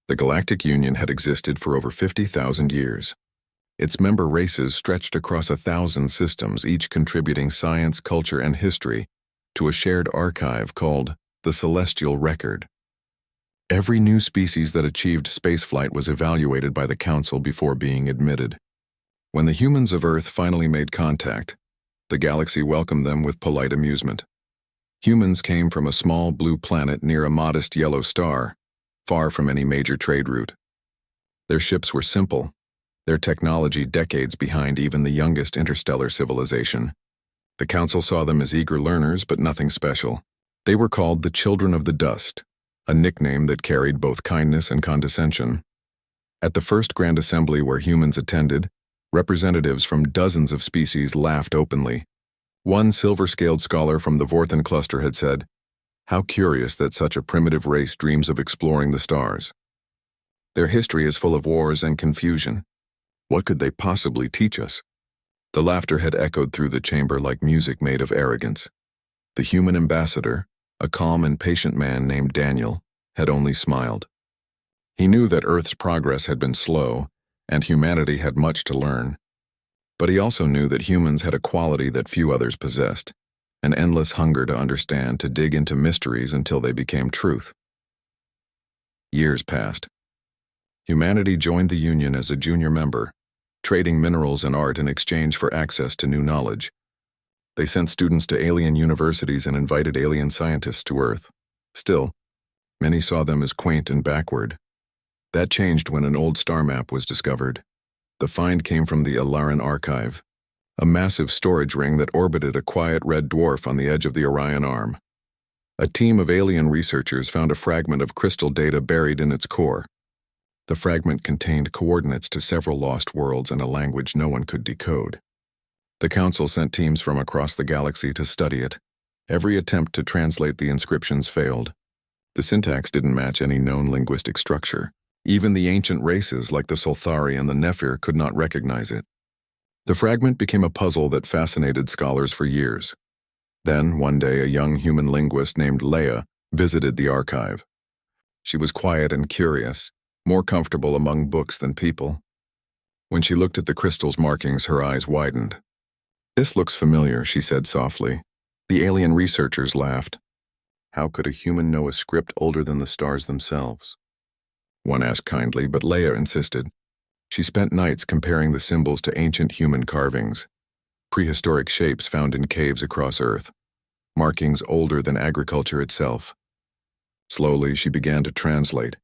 The Galactic Union had existed for over 50,000 years. Its member races stretched across 1,000 systems, each contributing science, culture, and history to a shared archive called the Celestial Record. Every new species that achieved spaceflight was evaluated by the Council before being admitted. When the humans of Earth finally made contact, the galaxy welcomed them with polite amusement. Humans came from a small blue planet near a modest yellow star, far from any major trade route. Their ships were simple, their technology decades behind even the youngest interstellar civilization. The Council saw them as eager learners, but nothing special. They were called the Children of the Dust, a nickname that carried both kindness and condescension. At the first Grand Assembly where humans attended, representatives from dozens of species laughed openly. One silver-scaled scholar from the Vorthen cluster had said, "How curious that such a primitive race dreams of exploring the stars. Their history is full of wars and confusion. What could they possibly teach us?" The laughter had echoed through the chamber like music made of arrogance. The human ambassador, a calm and patient man named Daniel, had only smiled. He knew that Earth's progress had been slow, and humanity had much to learn. But he also knew that humans had a quality that few others possessed, an endless hunger to understand, to dig into mysteries until they became truth. Years passed. Humanity joined the Union as a junior member, trading minerals and art in exchange for access to new knowledge. They sent students to alien universities and invited alien scientists to Earth. Still, many saw them as quaint and backward. That changed when an old star map was discovered. The find came from the Alaran Archive, a massive storage ring that orbited a quiet red dwarf on the edge of the Orion Arm. A team of alien researchers found a fragment of crystal data buried in its core. The fragment contained coordinates to several lost worlds and a language no one could decode. The Council sent teams from across the galaxy to study it. Every attempt to translate the inscriptions failed. The syntax didn't match any known linguistic structure. Even the ancient races like the Solthari and the Nephir could not recognize it. The fragment became a puzzle that fascinated scholars for years. Then, one day, a young human linguist named Leia visited the archive. She was quiet and curious, more comfortable among books than people. When she looked at the crystal's markings, her eyes widened. "This looks familiar," she said softly. The alien researchers laughed. How could a human know a script older than the stars themselves? One asked kindly, but Leia insisted. She spent nights comparing the symbols to ancient human carvings, prehistoric shapes found in caves across Earth, markings older than agriculture itself. Slowly, she began to translate.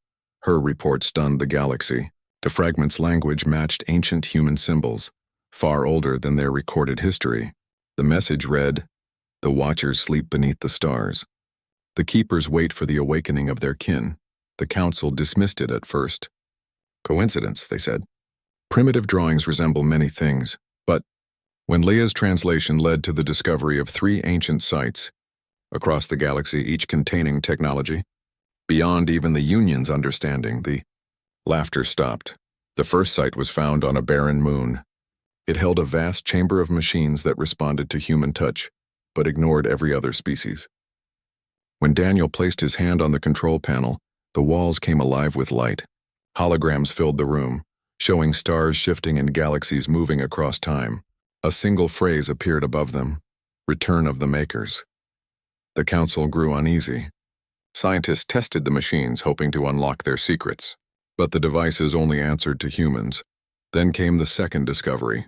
Her report stunned the galaxy. The fragment's language matched ancient human symbols, far older than their recorded history. The message read, "The Watchers sleep beneath the stars. The Keepers wait for the awakening of their kin." The Council dismissed it at first. "Coincidence," they said. Primitive drawings resemble many things, but when Leia's translation led to the discovery of 3 ancient sites across the galaxy, each containing technology beyond even the Union's understanding, the laughter stopped. The first site was found on a barren moon. It held a vast chamber of machines that responded to human touch, but ignored every other species. When Daniel placed his hand on the control panel, the walls came alive with light. Holograms filled the room, showing stars shifting and galaxies moving across time. A single phrase appeared above them: "Return of the Makers." The Council grew uneasy. Scientists tested the machines, hoping to unlock their secrets. But the devices only answered to humans. Then came the second discovery.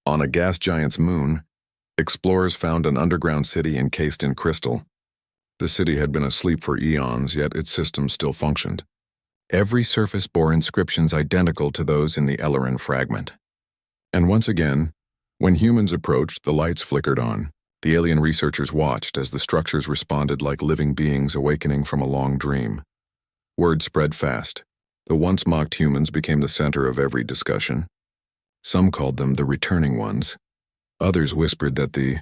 On a gas giant's moon, explorers found an underground city encased in crystal. The city had been asleep for eons, yet its systems still functioned. Every surface bore inscriptions identical to those in the Alaran fragment. And once again, when humans approached, the lights flickered on. The alien researchers watched as the structures responded like living beings awakening from a long dream. Word spread fast. The once mocked humans became the center of every discussion. Some called them the Returning Ones. Others whispered that the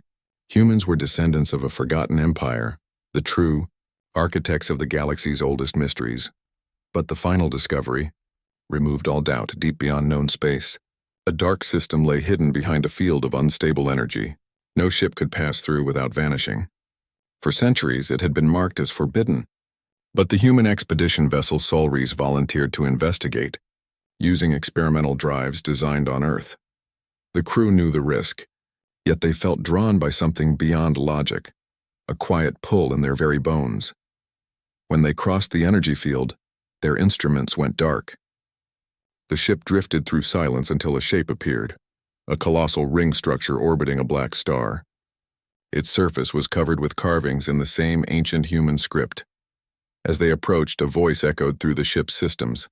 humans were descendants of a forgotten empire, the true architects of the galaxy's oldest mysteries. But the final discovery removed all doubt. Deep beyond known space, a dark system lay hidden behind a field of unstable energy. No ship could pass through without vanishing. For centuries, it had been marked as forbidden. But the human expedition vessel Solris volunteered to investigate, using experimental drives designed on Earth. The crew knew the risk, yet they felt drawn by something beyond logic, a quiet pull in their very bones. When they crossed the energy field, their instruments went dark. The ship drifted through silence until a shape appeared, a colossal ring structure orbiting a black star. Its surface was covered with carvings in the same ancient human script. As they approached, a voice echoed through the ship's systems.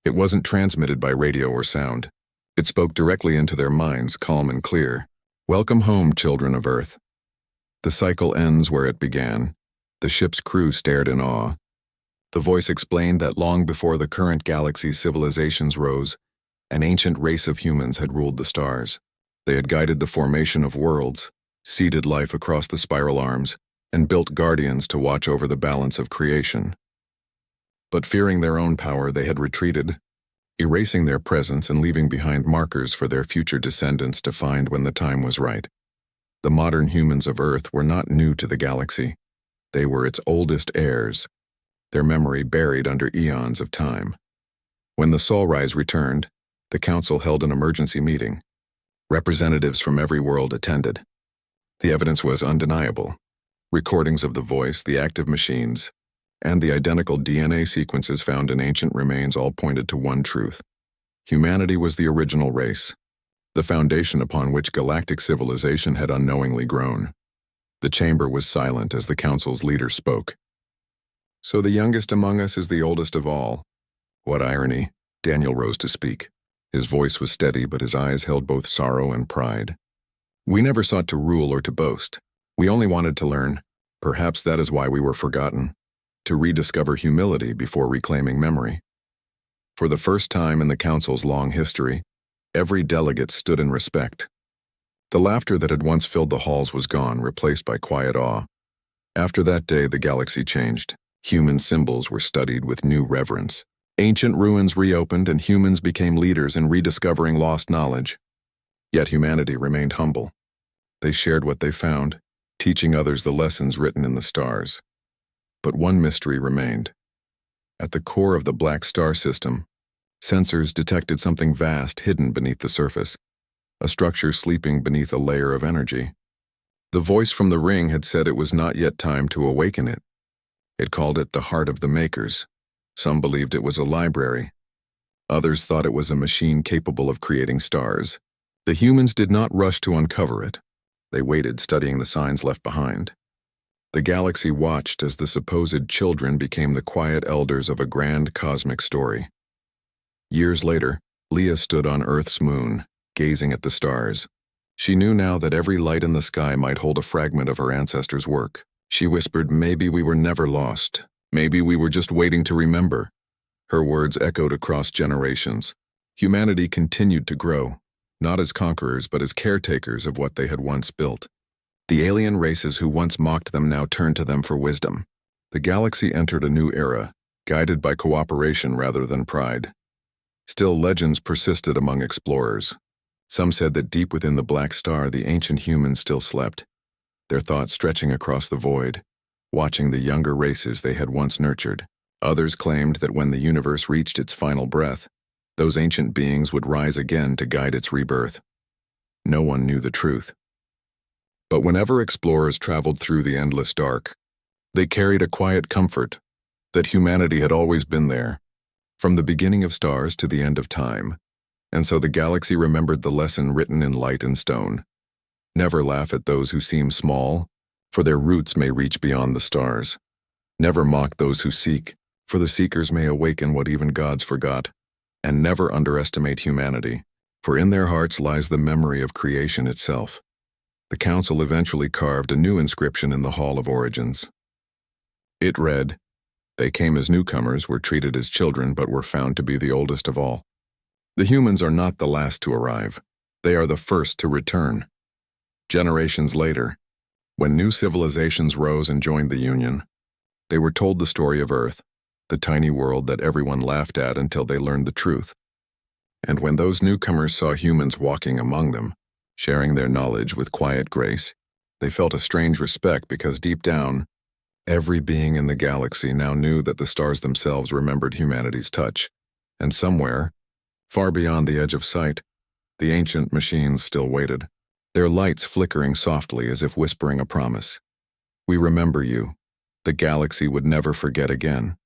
It wasn't transmitted by radio or sound. It spoke directly into their minds, calm and clear. "Welcome home, children of Earth." The cycle ends where it began. The ship's crew stared in awe. The voice explained that long before the current galaxy's civilizations rose, an ancient race of humans had ruled the stars. They had guided the formation of worlds, seeded life across the spiral arms, and built guardians to watch over the balance of creation. But fearing their own power, they had retreated, erasing their presence and leaving behind markers for their future descendants to find when the time was right. The modern humans of Earth were not new to the galaxy. They were its oldest heirs, their memory buried under eons of time. When the Solrise returned, the council held an emergency meeting. Representatives from every world attended. The evidence was undeniable. Recordings of the voice, the active machines, and the identical DNA sequences found in ancient remains all pointed to one truth. Humanity was the original race, the foundation upon which galactic civilization had unknowingly grown. The chamber was silent as the council's leader spoke. "So the youngest among us is the oldest of all. What irony." Daniel rose to speak. His voice was steady, but his eyes held both sorrow and pride. "We never sought to rule or to boast. We only wanted to learn. Perhaps that is why we were forgotten. To rediscover humility before reclaiming memory." For the first time in the council's long history, every delegate stood in respect. The laughter that had once filled the halls was gone, replaced by quiet awe. After that day, the galaxy changed. Human symbols were studied with new reverence. Ancient ruins reopened, and humans became leaders in rediscovering lost knowledge. Yet humanity remained humble. They shared what they found, teaching others the lessons written in the stars. But one mystery remained. At the core of the black star system, sensors detected something vast hidden beneath the surface, a structure sleeping beneath a layer of energy. The voice from the ring had said it was not yet time to awaken it. It called it the heart of the makers. Some believed it was a library. Others thought it was a machine capable of creating stars. The humans did not rush to uncover it. They waited, studying the signs left behind. The galaxy watched as the supposed children became the quiet elders of a grand cosmic story. Years later, Leah stood on Earth's moon, gazing at the stars. She knew now that every light in the sky might hold a fragment of her ancestors' work. She whispered, "Maybe we were never lost. Maybe we were just waiting to remember." Her words echoed across generations. Humanity continued to grow, not as conquerors but as caretakers of what they had once built. The alien races who once mocked them now turned to them for wisdom. The galaxy entered a new era, guided by cooperation rather than pride. Still, legends persisted among explorers. Some said that deep within the black star, the ancient humans still slept, their thoughts stretching across the void, watching the younger races they had once nurtured. Others claimed that when the universe reached its final breath, those ancient beings would rise again to guide its rebirth. No one knew the truth. But whenever explorers traveled through the endless dark, they carried a quiet comfort that humanity had always been there, from the beginning of stars to the end of time. And so the galaxy remembered the lesson written in light and stone. Never laugh at those who seem small, for their roots may reach beyond the stars. Never mock those who seek, for the seekers may awaken what even gods forgot. And never underestimate humanity, for in their hearts lies the memory of creation itself. The council eventually carved a new inscription in the Hall of Origins. It read, "They came as newcomers, were treated as children, but were found to be the oldest of all." The humans are not the last to arrive. They are the first to return. Generations later, when new civilizations rose and joined the Union, they were told the story of Earth, the tiny world that everyone laughed at until they learned the truth. And when those newcomers saw humans walking among them, sharing their knowledge with quiet grace, they felt a strange respect because deep down, Every being in the galaxy now knew that the stars themselves remembered humanity's touch, and somewhere, far beyond the edge of sight, the ancient machines still waited, their lights flickering softly as if whispering a promise. We remember you. The galaxy would never forget again.